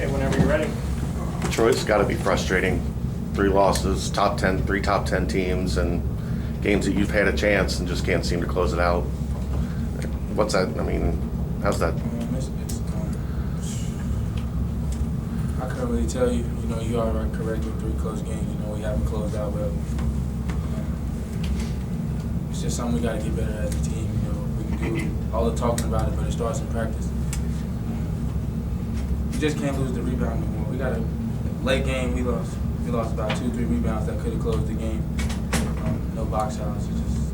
Okay, whenever you're ready. Troy, it's got to be frustrating. 3 losses, three top 10 teams, and games that you've had a chance and just can't seem to close it out. What's that? I mean, how's that? I couldn't really tell you. You know, you are correct with 3 close games. You know, we haven't closed out well. It's just something we got to get better at as a team. You know, we can do all the talking about it, but it starts in practice. You just can't lose the rebound anymore. We got a late game. We lost about 2-3 rebounds that could have closed the game. No box outs. It's just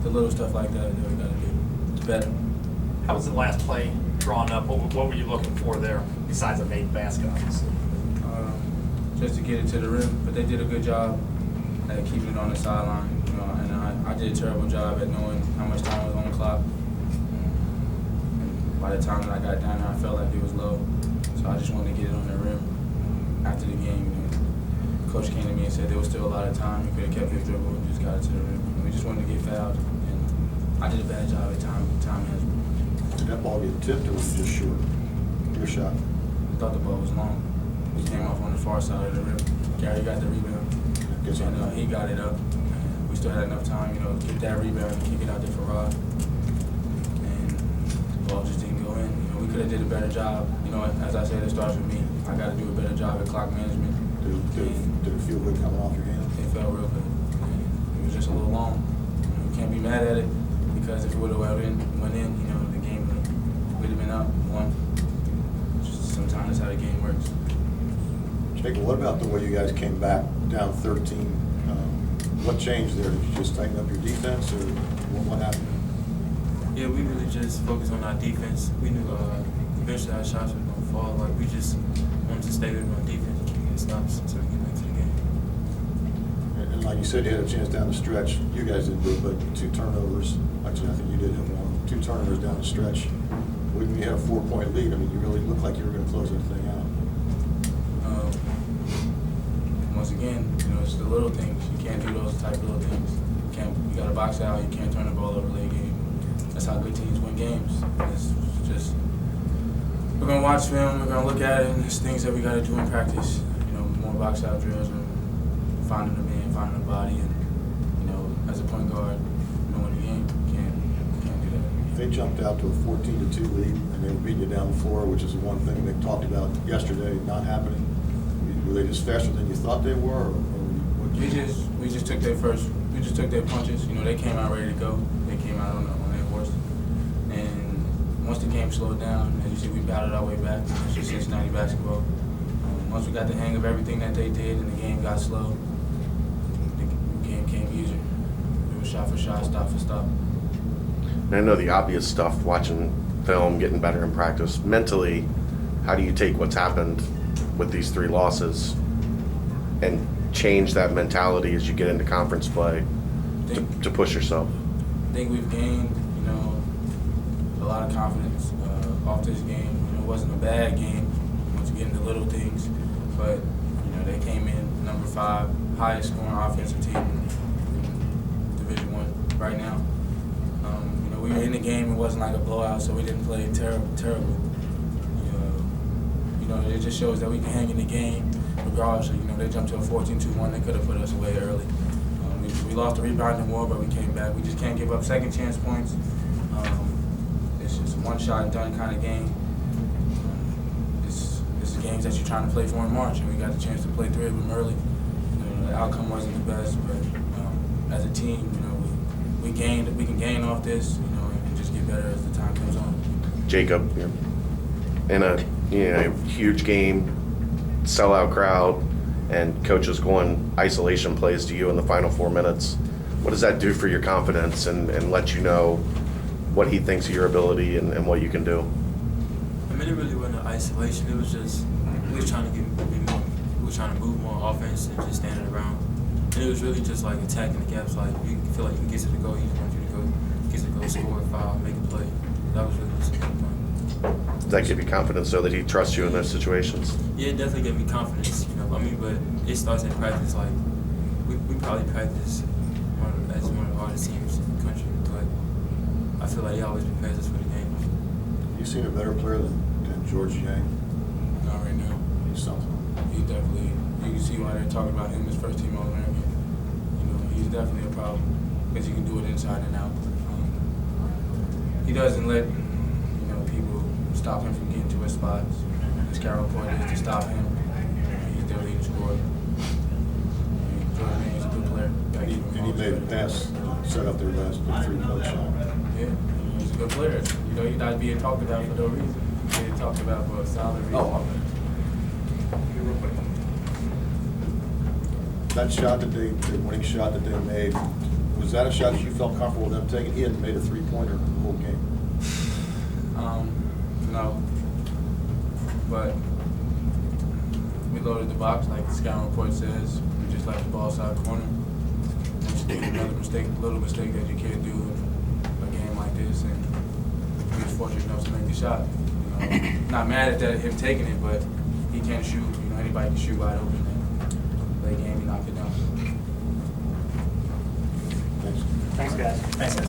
the little stuff like that we got to do better. How was the last play drawn up? What were you looking for there besides a made basket, obviously? Just to get it to the rim, but they did a good job at keeping it on the sideline. You know, and I did a terrible job at knowing how much time was on the clock. And by the time that I got down there, I felt like it was low, so I just wanted to get it on the rim. After the game, you know, Coach came to me and said there was still a lot of time. We could have kept his dribble and just got it to the rim. And we just wanted to get fouled, and I did a bad job at time management. Did that ball get tipped or was it just short? Your shot? I thought the ball was long. It came off on the far side of the rim. Gary got the rebound. And he got it up. And we still had enough time, you know, to get that rebound and kick it out there for Rod. And the ball just didn't go in. You know, we could have did a better job. You know, as I said, it starts with me. I got to do a better job at clock management. Did it feel good coming off your hand? It felt real good. And it was just a little long. You know, we can't be mad at it because if it would have went in, you know, the game would have been up 1. Just sometimes that's how the game works. Jacob, what about the way you guys came back down 13? What changed there? Did you just tighten up your defense, or what happened? Yeah, we really just focused on our defense. We knew eventually our shots were going to fall. Like, we just wanted to stay with our defense and keep getting stops so we can get back to the game. And like you said, you had a chance down the stretch. You guys didn't do it, but 2 turnovers. Actually, I think you did have 1. 2 turnovers down the stretch. When you had a 4-point lead, I mean, you really looked like you were going to close that thing out. Once again, you know, it's the little things. You can't do those type of little things. You got to box out. You can't turn the ball over late game. That's how good teams win games. It's just we're gonna watch film. We're gonna look at it, and there's things that we got to do in practice. You know, more box out drills and finding the man, finding the body, and you know, as a point guard, knowing the game, you can't do that. They jumped out to a 14-2 lead, and they were beating you down the floor, which is the one thing they talked about yesterday not happening. Were they just faster than you thought they were, or what? We just took their punches. You know, they came out ready to go. They came out on their horse, and once the game slowed down, as you see, we battled our way back. It's just Cincinnati basketball. Once we got the hang of everything that they did, and the game got slow, the game came easier. It was shot for shot, stop for stop. And I know the obvious stuff, watching film, getting better in practice. Mentally, how do you take what's happened with these 3 losses and change that mentality as you get into conference play to push yourself? I think we've gained, you know, a lot of confidence off this game. You know, it wasn't a bad game once you get into little things, but you know, they came in number 5, highest scoring offensive team in Division I right now. You know, we were in the game. It wasn't like a blowout, so we didn't play terrible. You know, it just shows that we can hang in the game regardless. You know, they jumped to a 14-2-1. They could have put us away early. We lost the rebounding war, but we came back. We just can't give up second chance points. It's just a one-shot and done kind of game. This is games that you're trying to play for in March, and we got the chance to play 3 of them early. You know, the outcome wasn't the best, but as a team, you know, we can gain off this, you know, and just get better as the time comes on. Jacob, in a huge game, sellout crowd, and coaches going isolation plays to you in the final 4 minutes. What does that do for your confidence and let you know what he thinks of your ability and what you can do? I mean, it really wasn't isolation. It was just we were trying to move more offense and just standing around. And it was really just like attacking the gaps. Like you feel like you can get to the goal, he just wants you to go score, foul, make a play. That was really just the point. Does that give you confidence so that he trusts you in those situations? Yeah, it definitely gave me confidence, you know. I mean, but it starts in practice. Like we probably practice as one of the hardest teams in the country, but I feel like he always prepares us for the games. You seem a better player than George Yang. on right now. He's something. He definitely, you can see why they're talking about him as first team All-American. You know, he's definitely a problem because he can do it inside and out. He doesn't let, you know, people stop him from getting to his spots. His scouting report is to stop him. He's their leading scorer. Jordan Mays is a good player. And he made a pass, set up their last three-point shot. Yeah, he's a good player. You know, he's not being talked about for no reason. He's being talked about for a solid reason. Oh, That shot that the winning shot that they made, was that a shot that you felt comfortable with them taking? He hadn't made a three-pointer the whole game. No. But we loaded the box like the scouting report says. We just left the ball side corner. Which is another mistake, little mistake that you can't do in a game like this. And we was fortunate enough to make the shot. You know, not mad at that, him taking it, but he can't shoot. You know, anybody can shoot wide open. And late game, he knocked it down. Thanks. Thanks, guys. Thanks, guys.